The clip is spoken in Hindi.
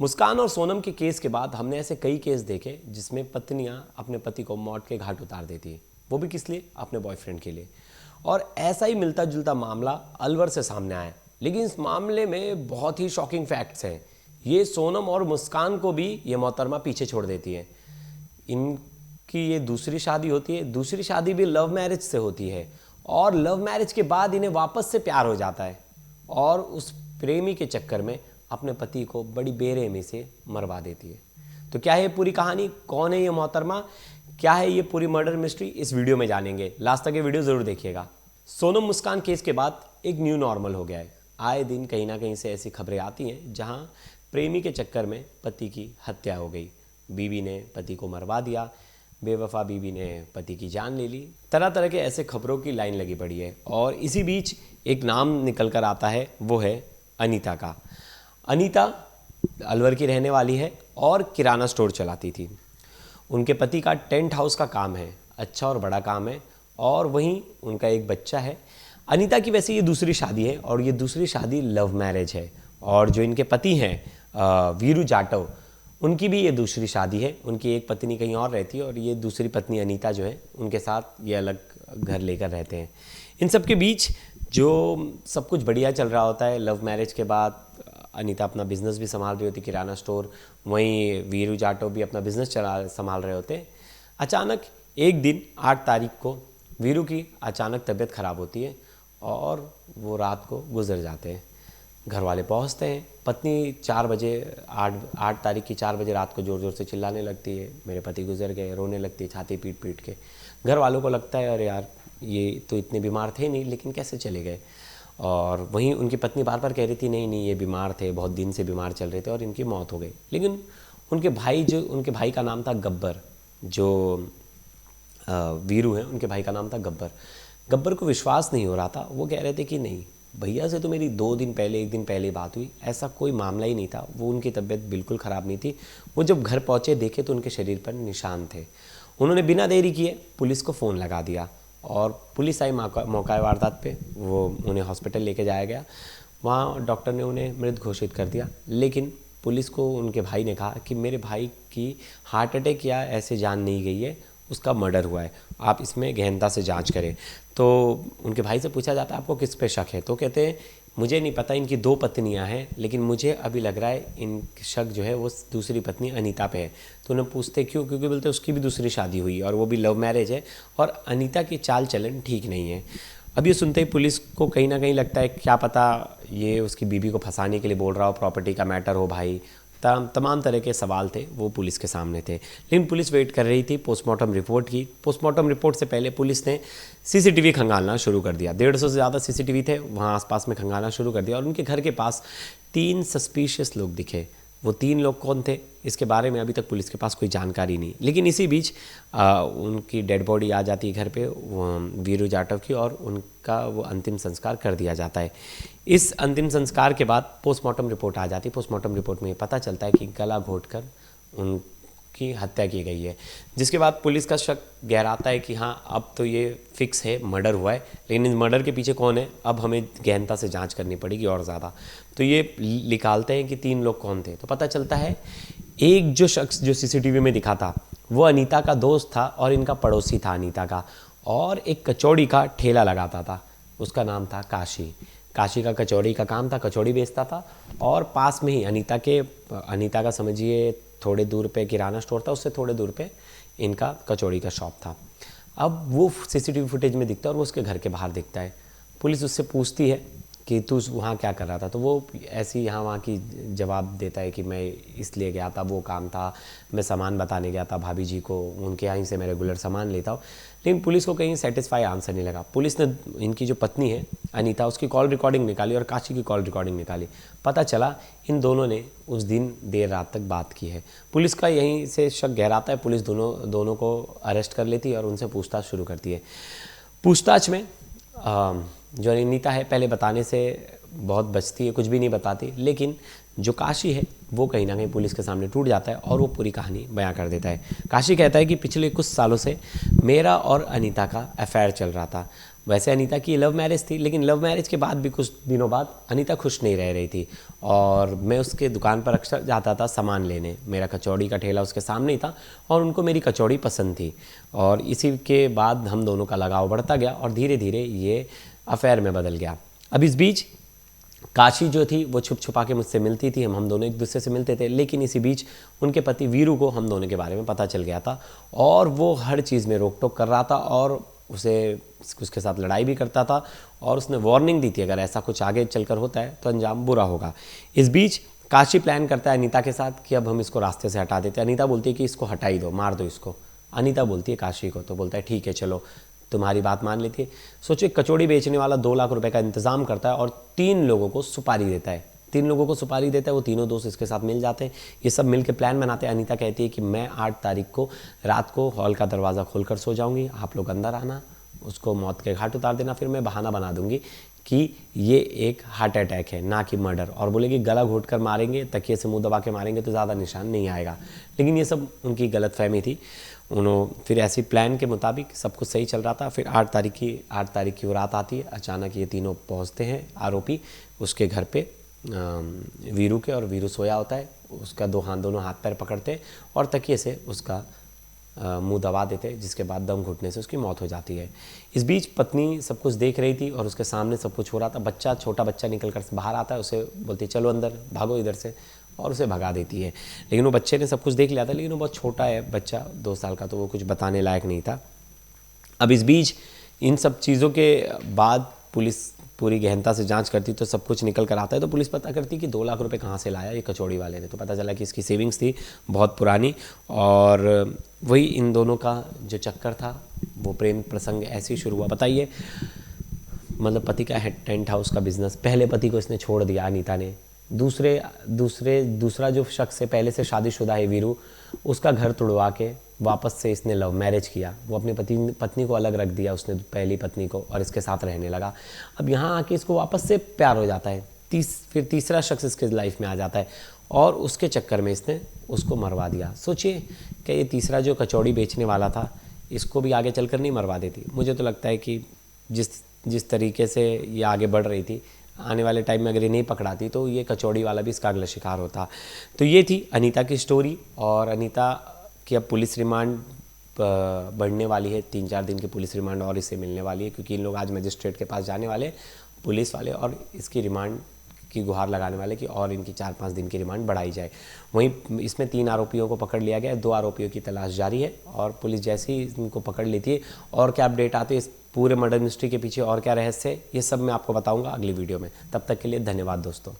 मुस्कान और सोनम के केस के बाद हमने ऐसे कई केस देखे जिसमें पत्नियां अपने पति को मौत के घाट उतार देती हैं, वो भी किस लिए? अपने बॉयफ्रेंड के लिए। और ऐसा ही मिलता जुलता मामला अलवर से सामने आया, लेकिन इस मामले में बहुत ही शॉकिंग फैक्ट्स हैं। ये सोनम और मुस्कान को भी ये मोहतरमा पीछे छोड़ देती है। इनकी ये दूसरी शादी होती है, दूसरी शादी भी लव मैरिज से होती है, और लव मैरिज के बाद इन्हें वापस से प्यार हो जाता है, और उस प्रेमी के चक्कर में अपने पति को बड़ी बेरहमी से मरवा देती है। तो क्या है पूरी कहानी? कौन है ये मोहतरमा? क्या है ये पूरी मर्डर मिस्ट्री? इस वीडियो में जानेंगे। लास्ट तक ये वीडियो जरूर देखिएगा। सोनम मुस्कान केस के बाद एक न्यू नॉर्मल हो गया है। आए दिन कहीं ना कहीं से ऐसी खबरें आती हैं जहां प्रेमी के चक्कर में पति की हत्या हो गई, बीवी ने पति को मरवा दिया, बेवफा बीवी ने पति की जान ले ली। तरह तरह के ऐसे खबरों की लाइन लगी पड़ी है, और इसी बीच एक नाम निकल कर आता है, वो है अनीता का। अनीता अलवर की रहने वाली है और किराना स्टोर चलाती थी। उनके पति का टेंट हाउस का काम है, अच्छा और बड़ा काम है, और वहीं उनका एक बच्चा है। अनीता की वैसे ये दूसरी शादी है, और ये दूसरी शादी लव मैरिज है। और जो इनके पति हैं वीरू जाटव, उनकी भी ये दूसरी शादी है। उनकी एक पत्नी कहीं और रहती है, और ये दूसरी पत्नी अनीता जो है उनके साथ ये अलग घर लेकर रहते हैं। इन सब के बीच जो सब कुछ बढ़िया चल रहा होता है, लव मैरिज के बाद अनीता अपना बिजनेस भी संभाल रही होती, किराना स्टोर, वहीं वीरू जाटव भी अपना बिजनेस संभाल रहे होते। अचानक एक दिन 8 तारीख को वीरू की अचानक तबीयत ख़राब होती है, और वो रात को गुजर जाते हैं। घर वाले पहुँचते हैं, पत्नी 4 बजे 8 तारीख की 4 बजे रात को ज़ोर ज़ोर से चिल्लाने लगती है, मेरे पति गुजर गए, रोने लगती है छाती पीट पीट के। घर वालों को लगता है अरे यार, ये तो इतने बीमार थे नहीं, लेकिन कैसे चले गए। और वहीं उनकी पत्नी बार बार कह रही थी नहीं ये बीमार थे, बहुत दिन से बीमार चल रहे थे और इनकी मौत हो गई। लेकिन उनके भाई का नाम था गब्बर, जो वीरू हैं, उनके भाई का नाम था गब्बर। गब्बर को विश्वास नहीं हो रहा था। वो कह रहे थे कि नहीं, भैया से तो मेरी 2 दिन पहले 1 दिन पहले बात हुई, ऐसा कोई मामला ही नहीं था। वो उनकी तबीयत बिल्कुल ख़राब नहीं थी। वो जब घर पहुँचे देखे तो उनके शरीर पर निशान थे। उन्होंने बिना देरी किए पुलिस को फ़ोन लगा दिया, और पुलिस आई मौका वारदात पे। वो उन्हें हॉस्पिटल लेके जाया गया। वहाँ डॉक्टर ने उन्हें मृत घोषित कर दिया। लेकिन पुलिस को उनके भाई ने कहा कि मेरे भाई की हार्ट अटैक या ऐसे जान नहीं गई है, उसका मर्डर हुआ है, आप इसमें गहनता से जांच करें। तो उनके भाई से पूछा जाता है आपको किस पे शक है? तो कहते हैं मुझे नहीं पता, इनकी 2 पत्नियां हैं, लेकिन मुझे अभी लग रहा है इन शक जो है वो दूसरी पत्नी अनीता पे है। तो उन्हें पूछते क्यों? क्योंकि बोलते उसकी भी दूसरी शादी हुई और वो भी लव मैरिज है, और अनीता की चाल चलन ठीक नहीं है। अब ये सुनते ही पुलिस को कहीं ना कहीं लगता है क्या पता ये उसकी बीवी को फंसाने के लिए बोल रहा हो, प्रॉपर्टी का मैटर हो भाई। तमाम तरह के सवाल थे वो पुलिस के सामने थे। लेकिन पुलिस वेट कर रही थी पोस्टमार्टम रिपोर्ट की। पोस्टमार्टम रिपोर्ट से पहले पुलिस ने सीसीटीवी खंगालना शुरू कर दिया। 150 से ज़्यादा सीसीटीवी थे वहाँ आसपास में, खंगालना शुरू कर दिया। और उनके घर के पास 3 सस्पिशियस लोग दिखे। वो 3 लोग कौन थे इसके बारे में अभी तक पुलिस के पास कोई जानकारी नहीं। लेकिन इसी बीच उनकी डेड बॉडी आ जाती है घर पे वीरू जाटव की, और उनका वो अंतिम संस्कार कर दिया जाता है। इस अंतिम संस्कार के बाद पोस्टमार्टम रिपोर्ट आ जाती है। पोस्टमार्टम रिपोर्ट में ये पता चलता है कि गला घोंटकर उनकी हत्या की गई है, जिसके बाद पुलिस का शक गहराता है कि हाँ अब तो ये फिक्स है मर्डर हुआ है। लेकिन इस मर्डर के पीछे कौन है, अब हमें गहनता से जांच करनी पड़ेगी और ज़्यादा। तो ये निकालते हैं कि 3 लोग कौन थे। तो पता चलता है एक जो शख्स जो सीसीटीवी में दिखा था वो अनीता का दोस्त था, और इनका पड़ोसी था अनीता का, और एक कचौड़ी का ठेला लगाता था, उसका नाम था काशी। काशी का कचौड़ी का काम था, कचौड़ी बेचता था। और पास में ही अनीता का समझिए थोड़े दूर पे किराना स्टोर था, उससे थोड़े दूर पे इनका कचौड़ी का शॉप था। अब वो सीसीटीवी फुटेज में दिखता है, और वो उसके घर के बाहर दिखता है। पुलिस उससे पूछती है कि तू वहाँ क्या कर रहा था? तो वो ऐसी यहाँ वहाँ की जवाब देता है कि मैं इसलिए गया था, वो काम था, मैं सामान बताने गया था भाभी जी को, उनके यहाँ से मैं रेगुलर सामान लेता हूँ। लेकिन पुलिस को कहीं सेटिस्फाई आंसर नहीं लगा। पुलिस ने इनकी जो पत्नी है अनीता, उसकी कॉल रिकॉर्डिंग निकाली और काशी की कॉल रिकॉर्डिंग निकाली। पता चला इन दोनों ने उस दिन देर रात तक बात की है। पुलिस का यहीं से शक गहराता है। पुलिस दोनों को अरेस्ट कर लेती है और उनसे पूछताछ शुरू करती है। पूछताछ में जो अनीता है पहले बताने से बहुत बचती है, कुछ भी नहीं बताती। लेकिन जो काशी है वो कहीं ना कहीं पुलिस के सामने टूट जाता है, और वो पूरी कहानी बयां कर देता है। काशी कहता है कि पिछले कुछ सालों से मेरा और अनीता का अफेयर चल रहा था। वैसे अनीता की लव मैरिज थी, लेकिन लव मैरिज के बाद भी कुछ दिनों बाद अनीता खुश नहीं रह रही थी और मैं उसके दुकान पर अक्सर जाता था सामान लेने। मेरा कचौड़ी का ठेला उसके सामने ही था और उनको मेरी कचौड़ी पसंद थी और इसी के बाद हम दोनों का लगाव बढ़ता गया और धीरे धीरे ये अफेयर में बदल गया। अब इस बीच काशी जो थी वो छुप छुपा के मुझसे मिलती थी, हम दोनों एक दूसरे से मिलते थे, लेकिन इसी बीच उनके पति वीरू को हम दोनों के बारे में पता चल गया था और वो हर चीज़ में रोक टोक कर रहा था और उसके साथ लड़ाई भी करता था और उसने वार्निंग दी थी अगर ऐसा कुछ आगे चलकर होता है तो अंजाम बुरा होगा। इस बीच काशी प्लान करता है अनीता के साथ कि अब हम इसको रास्ते से हटा देते हैं। अनीता बोलती है कि इसको हटा ही दो, मार दो इसको। अनीता बोलती है काशी को, तो बोलता है ठीक है चलो, तुम्हारी बात मान लेती है। सोचो कचौड़ी बेचने वाला 2 लाख रुपए का इंतजाम करता है और 3 लोगों को सुपारी देता है। 3 लोगों को सुपारी देता है, वो तीनों दोस्त इसके साथ मिल जाते हैं। ये सब मिल के प्लान बनाते हैं। अनीता कहती है कि मैं 8 तारीख को रात को हॉल का दरवाज़ा खोलकर सो जाऊंगी, आप लोग अंदर आना, उसको मौत के घाट उतार देना, फिर मैं बहाना बना दूंगी कि ये एक हार्ट अटैक है ना कि मर्डर, और बोलेगी गला घोट कर मारेंगे, तकिए से मुंह दबा के मारेंगे तो ज़्यादा निशान नहीं आएगा। लेकिन ये सब उनकी गलतफहमी थी। उन्होंने फिर ऐसी प्लान के मुताबिक सब कुछ सही चल रहा था। फिर 8 तारीख की वो रात आती है। अचानक ये तीनों पहुंचते हैं आरोपी उसके घर पे वीरू के, और वीरू सोया होता है। उसका दोनों हाथ पैर पकड़ते हैं और तकिए से उसका मुंह दबा देते, जिसके बाद दम घुटने से उसकी मौत हो जाती है। इस बीच पत्नी सब कुछ देख रही थी और उसके सामने सब कुछ हो रहा था। छोटा बच्चा निकल कर बाहर आता है, उसे बोलती है चलो अंदर, भागो इधर से, और उसे भगा देती है। लेकिन वो बच्चे ने सब कुछ देख लिया था, लेकिन वो बहुत छोटा है बच्चा, 2 साल का, तो वो कुछ बताने लायक नहीं था। अब इस बीच इन सब चीज़ों के बाद पुलिस पूरी गहनता से जांच करती तो सब कुछ निकल कर आता है। तो पुलिस पता करती कि 2 लाख रुपए कहाँ से लाया ये कचौड़ी वाले ने। तो पता चला कि इसकी सेविंग्स थी बहुत पुरानी, और वही इन दोनों का जो चक्कर था वो प्रेम प्रसंग ऐसे ही शुरू हुआ। बताइए, मतलब पति का है टेंट हाउस का बिजनेस, पहले पति को इसने छोड़ दिया अनीता ने। दूसरा जो शख्स है, पहले से शादीशुदा है वीरू, उसका घर तुड़वा के वापस से इसने लव मैरिज किया। वो अपनी पत्नी को अलग रख दिया उसने, पहली पत्नी को, और इसके साथ रहने लगा। अब यहाँ आके इसको वापस से प्यार हो जाता है। फिर तीसरा शख्स इसके लाइफ में आ जाता है और उसके चक्कर में इसने उसको मरवा दिया। सोचिए कि ये तीसरा जो कचौड़ी बेचने वाला था, इसको भी आगे चलकर नहीं मरवा देती। मुझे तो लगता है कि जिस तरीके से ये आगे बढ़ रही थी, आने वाले टाइम में अगर ये नहीं पकड़ाती तो ये कचौड़ी वाला भी इसका अगला शिकार होता। तो ये थी अनीता की स्टोरी, और अनीता की अब पुलिस रिमांड बढ़ने वाली है। 3-4 दिन की पुलिस रिमांड और इसे मिलने वाली है, क्योंकि इन लोग आज मजिस्ट्रेट के पास जाने वाले पुलिस वाले, और इसकी रिमांड की गुहार लगाने वाले कि और इनकी 4-5 दिन की रिमांड बढ़ाई जाए। वहीं इसमें 3 आरोपियों को पकड़ लिया गया है, 2 आरोपियों की तलाश जारी है, और पुलिस जैसे ही इनको पकड़ लेती है और क्या अपडेट आते हैं इस पूरे मर्डर मिस्ट्री के पीछे और क्या रहस्य है, ये सब मैं आपको बताऊंगा अगली वीडियो में। तब तक के लिए धन्यवाद दोस्तों।